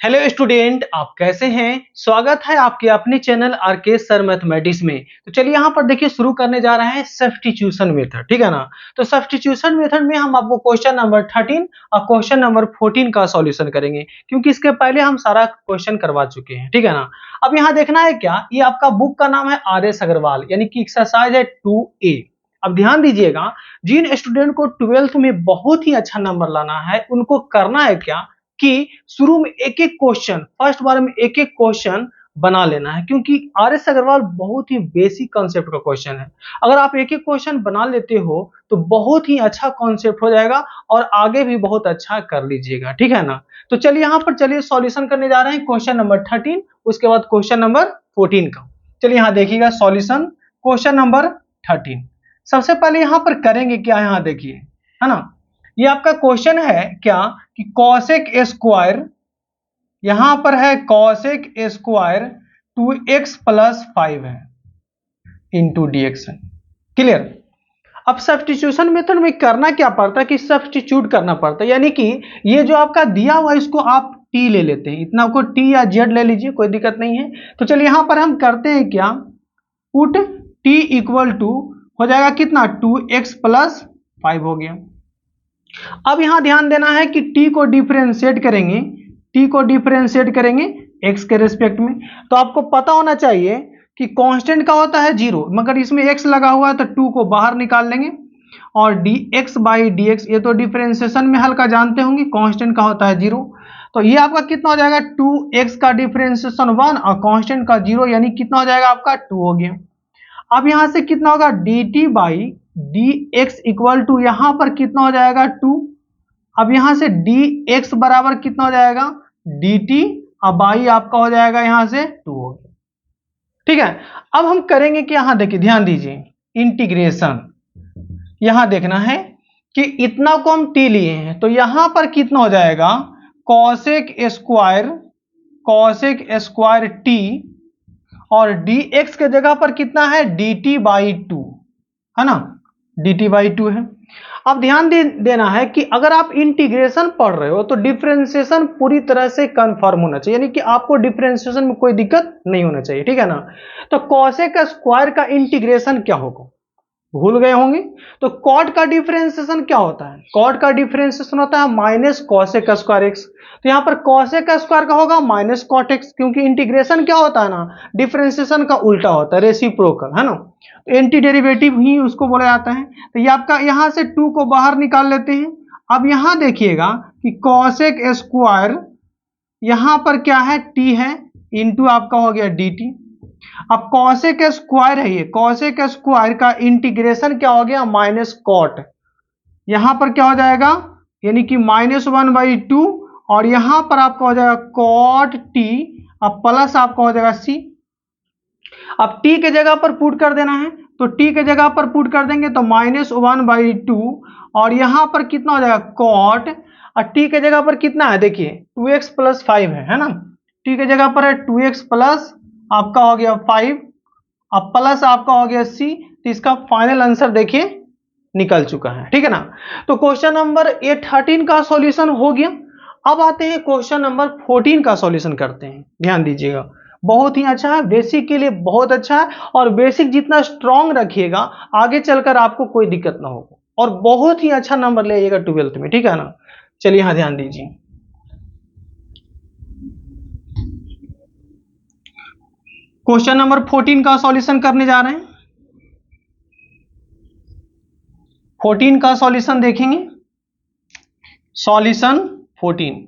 Hello student, आप कैसे हैं। स्वागत है आपके अपने चैनल आरके सर मैथमेटिक्स में। तो चलिए यहाँ पर देखिए शुरू करने जा रहे हैं सब्स्टिट्यूशन मेथड, ठीक है ना। तो सब्स्टिट्यूशन मेथड में हम आपको क्वेश्चन नंबर 13 और क्वेश्चन नंबर 14 का सॉल्यूशन करेंगे, क्योंकि इसके पहले हम सारा क्वेश्चन करवा चुके हैं, ठीक है ना। अब यहाँ देखना है क्या, ये आपका बुक का नाम है RS अग्रवाल, यानी कि एक्सरसाइज है 2A। अब ध्यान दीजिएगा, जिन स्टूडेंट को 12th में बहुत ही अच्छा नंबर लाना है उनको करना है क्या कि शुरू में एक एक क्वेश्चन, फर्स्ट बार में एक एक क्वेश्चन बना लेना है, क्योंकि RS अग्रवाल बहुत ही बेसिक कॉन्सेप्ट का क्वेश्चन है। अगर आप एक एक क्वेश्चन बना लेते हो तो बहुत ही अच्छा कॉन्सेप्ट हो जाएगा और आगे भी बहुत अच्छा कर लीजिएगा, ठीक है ना। तो चलिए यहाँ पर चलिए सॉल्यूशन करने जा रहे हैं क्वेश्चन नंबर 13, उसके बाद क्वेश्चन नंबर 14 का। चलिए यहाँ देखिएगा सॉल्यूशन क्वेश्चन नंबर 13। सबसे पहले यहाँ पर करेंगे क्या, यहाँ देखिए, है ना। ये आपका क्वेश्चन है क्या कि कॉसेक स्क्वायर, यहां पर है कॉसेक स्क्वायर 2x + 5 है इंटू dx है। क्लियर। अब सब्स्टिट्यूशन मेथड में करना क्या पड़ता है कि सब्स्टिट्यूट करना पड़ता है, यानी कि ये जो आपका दिया हुआ इसको आप t ले लेते हैं, इतना को t या z ले लीजिए, कोई दिक्कत नहीं है। तो चलिए यहां पर हम करते हैं क्या, पुट t इक्वल टू हो जाएगा कितना 2x + 5 हो गया। अब यहां ध्यान देना है कि t को डिफरेंशिएट करेंगे, t को डिफरेंशिएट करेंगे x के रेस्पेक्ट में। तो आपको पता होना चाहिए कि कांस्टेंट का होता है 0, मगर इसमें x लगा हुआ है तो 2 को बाहर निकाल लेंगे और dx/dx, ये तो डिफरेंशिएशन में हल्का जानते होंगे, कांस्टेंट का होता है 0। तो ये आपका कितना हो जाएगा 2x का डिफरेंशिएशन 1 और कांस्टेंट का 0, यानी कितना हो जाएगा आपका 2 हो गया। अब यहां से कितना होगा dt/dx इक्वल टू यहां पर कितना हो जाएगा 2। अब यहां से dx बराबर कितना हो जाएगा dt, अब बाई आपका हो जाएगा यहां से 2 हो गया, ठीक है। अब हम करेंगे कि यहां देखिए, ध्यान दीजिए, इंटीग्रेशन। यहां देखना है कि इतना को हम t लिए हैं तो यहां पर कितना हो जाएगा कॉसेक स्क्वायर t, और dx के जगह पर कितना है dt/2, है ना, dt/2 है। अब ध्यान देना है कि अगर आप इंटीग्रेशन पढ़ रहे हो तो डिफरेंशिएशन पूरी तरह से कंफर्म होना चाहिए, यानी कि आपको डिफरेंशिएशन में कोई दिक्कत नहीं होना चाहिए, ठीक है ना। तो कॉसेक स्क्वायर का इंटीग्रेशन क्या होगा, भूल गए होंगे। तो कॉट का डिफरेंशिएशन क्या होता है, कॉट का डिफरेंशिएशन होता है माइनस कॉसेक स्क्वायर एक्स। तो यहां पर कॉसेक स्क्वायर का होगा माइनस कॉट एक्स, क्योंकि इंटीग्रेशन क्या होता है ना, डिफरेंशिएशन का उल्टा होता है, रेसिप्रोकल, है ना। तो एंटी डेरिवेटिव ही उसको बोला जाता है। तो ये आपका यहां से 2 को बाहर निकाल लेते हैं। अब यहां देखिएगा कि कॉसेक स्क्वायर यहां पर क्या है t है, इंटू आपका हो गया dt। अब कॉसेक स्क्वायर है, ये कॉसेक स्क्वायर का इंटीग्रेशन क्या हो गया माइनस कॉट, यहां पर क्या हो जाएगा यानी कि -1/2, और यहां पर आपका हो जाएगा कॉट t, अब प्लस आपका हो जाएगा c। अब t के जगह पर पुट कर देना है, तो t के जगह पर पुट कर देंगे तो -1/2, और यहां पर कितना हो जाएगा कॉट, और t के जगह पर कितना है देखिए 2x + 5 है ना। t के जगह पर है 2x प्लस आपका हो गया 5, अब प्लस आपका हो गया c। तो इसका फाइनल आंसर देखिए निकल चुका है, ठीक है ना। तो क्वेश्चन नंबर 13 का सॉल्यूशन हो गया। अब आते हैं क्वेश्चन नंबर 14 का सॉल्यूशन करते हैं। ध्यान दीजिएगा, बहुत ही अच्छा है, बेसिक के लिए बहुत अच्छा है, और बेसिक जितना स्ट्रांग रखिएगा आगे चलकर आपको कोई दिक्कत ना होगा, और बहुत ही अच्छा नंबर ले आइएगा 12th में, ठीक है ना। चलिए यहां ध्यान दीजिए, क्वेश्चन नंबर 14 का सॉल्यूशन करने जा रहे हैं। 14 का सॉल्यूशन देखेंगे, सॉल्यूशन 14।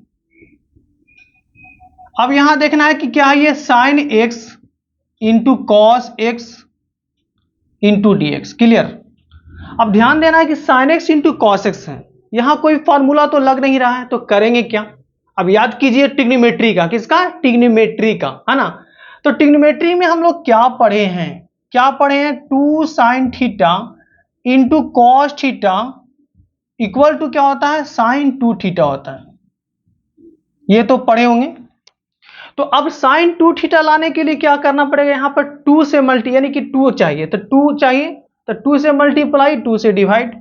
अब यहां देखना है कि क्या है ये sine x into cos x into dx। Clear. अब ध्यान देना है कि sine x into cos x है, यहां कोई फॉर्मूला तो लग नहीं रहा है, तो करेंगे क्या। अब याद कीजिए ट्रिग्नोमेट्री का, किसका, ट्रिग्नोमेट्री का, है ना। तो ट्रिग्नोमेट्री में हम लोग क्या पढ़े हैं, 2 sin theta into cos theta equal to क्या होता है sin 2 थीटा होता है, ये तो पढ़े होंगे। तो अब sin 2 थीटा लाने के लिए क्या करना पड़ेगा, यहां पर 2 से मल्टी, यानी कि 2 चाहिए, तो 2 चाहिए तो 2 से मल्टीप्लाई 2 से डिवाइड।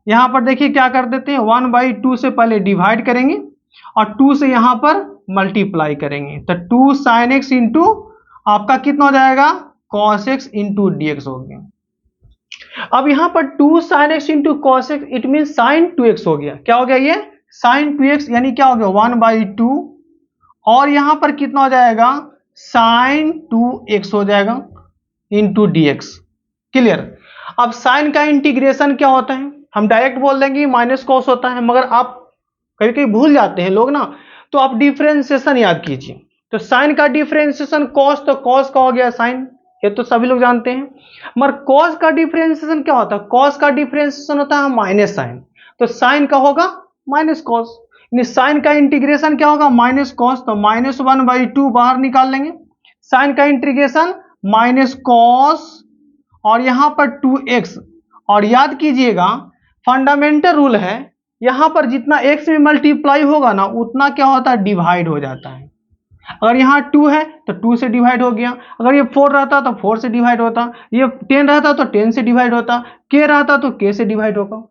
यहां पर देखिए क्या कर देते हैं 1/2 से पहले डिवाइड करेंगे और 2 से यहां पर मल्टीप्लाई करेंगे तो 2 sin x इंटू आपका कितना हो जाएगा cos x into D x हो गया। अब यहां पर 2 sin x into cos x it mean sin 2x हो गया। क्या हो गया ये sin 2x यानी क्या हो गया 1/2 और यहां पर कितना हो जाएगा sin 2x हो जाएगा इंटू डी एक्स। क्लियर। अब साइन का इंटीग्रेशन क्या होता है हम डायरेक्ट बोल देंगे माइनस कॉस होता है, मगर आप कभी कभी भूल जाते हैं लोग ना, तो आप डिफरेंशिएशन याद कीजिए। तो साइन का डिफरेंशिएशन कॉस, तो कॉस का हो गया साइन, ये तो सभी लोग जानते हैं। मगर कॉस का डिफरेंशिएशन क्या होता है, कॉस का डिफरेंशिएशन होता है माइनस साइन, तो साइन का होगा माइनस कॉस, यानी साइन का इंटीग्रेशन क्या होगा माइनस कॉस, तो -1/2 बाहर निकाल लेंगे। साइन का इंटीग्रेशन माइनस कॉस और यहां पर 2x, और याद कीजिएगा फंडामेंटल रूल है यहां पर जितना x में मल्टीप्लाई होगा ना उतना क्या होता है डिवाइड हो जाता है। अगर यहाँ 2 है तो 2 से डिवाइड हो गया, अगर ये 4 रहता तो 4 से डिवाइड होता, ये 10 रहता तो 10 से डिवाइड होता, k रहता तो k से डिवाइड होगा।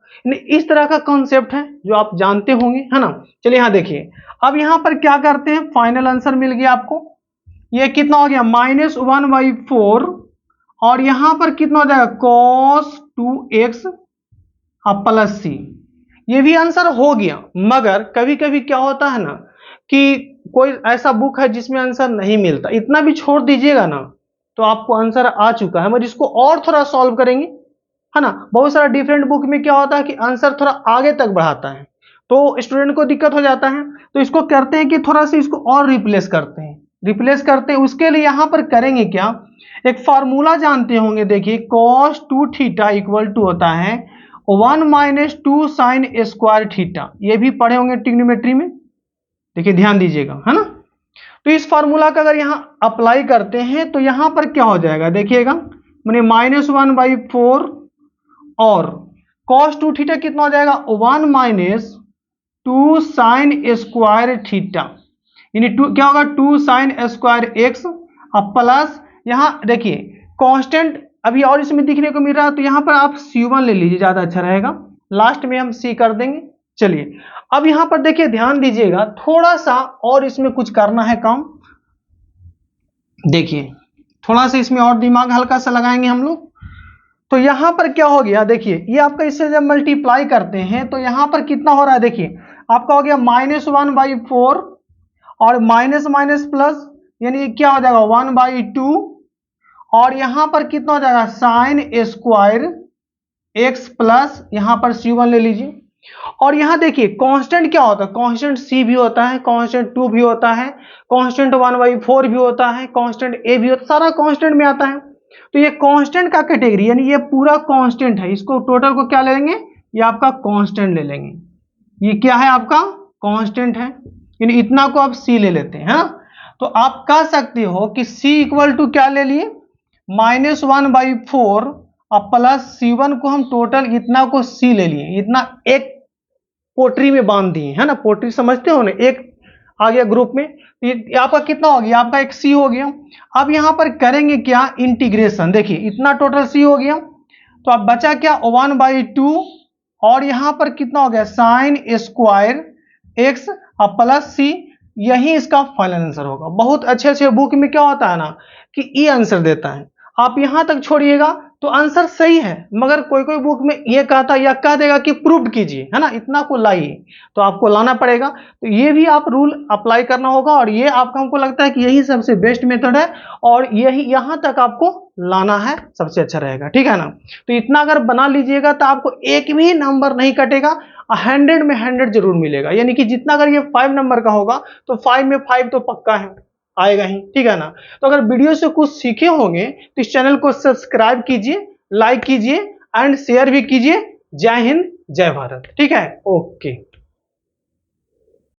इस तरह का कॉन्सेप्ट है जो आप जानते होंगे, है ना। चलिए यहाँ देखिए, अब यहाँ पर क्या करते हैं, फाइनल आंसर मिल गया आपको, ये कितना हो गया -1/4 और यहां पर कितना हो जाएगा cos 2x प्लस c, ये भी आंसर हो गया। मगर कभी कभी क्या होता है ना कि कोई ऐसा बुक है जिसमें आंसर नहीं मिलता, इतना भी छोड़ दीजिएगा ना तो आपको आंसर आ चुका है, मगर इसको और थोड़ा सॉल्व करेंगे, है ना। बहुत सारा डिफरेंट बुक में क्या होता है कि आंसर थोड़ा आगे तक बढ़ाता है तो स्टूडेंट को दिक्कत हो जाता है, तो इसको करते हैं कि थोड़ा सा इसको और रिप्लेस करते हैं। उसके लिए यहां पर करेंगे क्या, एक फार्मूला जानते होंगे, देखिए cos 2 थीटा इक्वल टू होता है 1 - 2 sin स्क्वायर थीटा, ये भी पढ़े होंगे ट्रिग्नोमेट्री में, देखिए ध्यान दीजिएगा, है ना। तो इस फार्मूला का अगर यहाँ अप्लाई करते हैं तो यहां पर क्या हो जाएगा देखिएगा, मैंने -1/4 और cos 2 थीटा कितना हो जाएगा 1 - 2 sin स्क्वायर थीटा, यानी क्या होगा 2 sin स्क्वायर x प्लस यहां देखिए कांस्टेंट अभी और इसमें दिखने को मिल रहा है, तो यहां पर आप C1 ले लीजिए, ज्यादा अच्छा रहेगा, लास्ट में हम C कर देंगे। चलिए अब यहां पर देखिए ध्यान दीजिएगा, थोड़ा सा और इसमें कुछ करना है काम, देखिए थोड़ा सा इसमें और दिमाग हल्का सा लगाएंगे हम लोग। तो यहां पर क्या हो गया देखिए, ये आपका इससे जब मल्टीप्लाई करते हैं तो यहां पर कितना हो रहा है, देखिए आपका हो गया -1/4 और माइनस माइनस प्लस, यानी क्या हो जाएगा 1/2 और यहां पर कितना हो जाएगा साइन स्क्वायर x प्लस यहां पर C1 ले लीजिए। और यहां देखिए कांस्टेंट क्या होता है, कांस्टेंट C भी होता है, कांस्टेंट 2 भी होता है, कांस्टेंट 1/4 भी होता है, कांस्टेंट A भी होता है, सारा कांस्टेंट में आता है। तो ये कांस्टेंट का कैटेगरी, यानी ये पूरा कांस्टेंट है, इसको टोटल को क्या ले लेंगे, ये आपका कांस्टेंट ले लेंगे, ये क्या है आपका कांस्टेंट है, यानी इतना को आप C ले लेते हैं, है ना। तो आप कह सकते हो कि C इक्वल टू क्या ले लिए -1/4 और प्लस C1 को हम टोटल इतना को C ले लिए, इतना एक पोट्री में बांध दिए, है ना, पोट्री समझते हो ना, एक आ गया ग्रुप में, तो ये आपका कितना हो गया, आपका एक C हो गया। अब यहां पर करेंगे क्या इंटीग्रेशन, देखिए इतना टोटल C हो गया, तो अब बचा क्या 1/2 और यहां पर कितना हो गया sine square x plus C, यही इसका फाइनल आंसर होगा। बहुत अच्छे अच्छे बुक में क्या होता है ना कि ये आंसर देता है, आप यहां तक छोड़िएगा तो आंसर सही है, मगर कोई कोई बुक में ये कहता या कह देगा कि प्रूव कीजिए, है ना, इतना को लाइए, तो आपको लाना पड़ेगा। तो ये भी आप रूल अप्लाई करना होगा और ये आपका हमको लगता है कि यही सबसे बेस्ट मेथड है और यही यहां तक आपको लाना है, सबसे अच्छा रहेगा, ठीक है ना। तो इतना अगर बना लीजिएगा तो आपको एक भी नंबर नहीं कटेगा, 100 में 100 जरूर मिलेगा, यानी कि जितना अगर ये 5 नंबर का होगा तो 5 में 5 तो पक्का है, आएगा ही, ठीक है ना। तो अगर वीडियो से कुछ सीखे होंगे तो इस चैनल को सब्सक्राइब कीजिए, लाइक कीजिए एंड शेयर भी कीजिए। जय हिंद, जय भारत, ठीक है, ओके।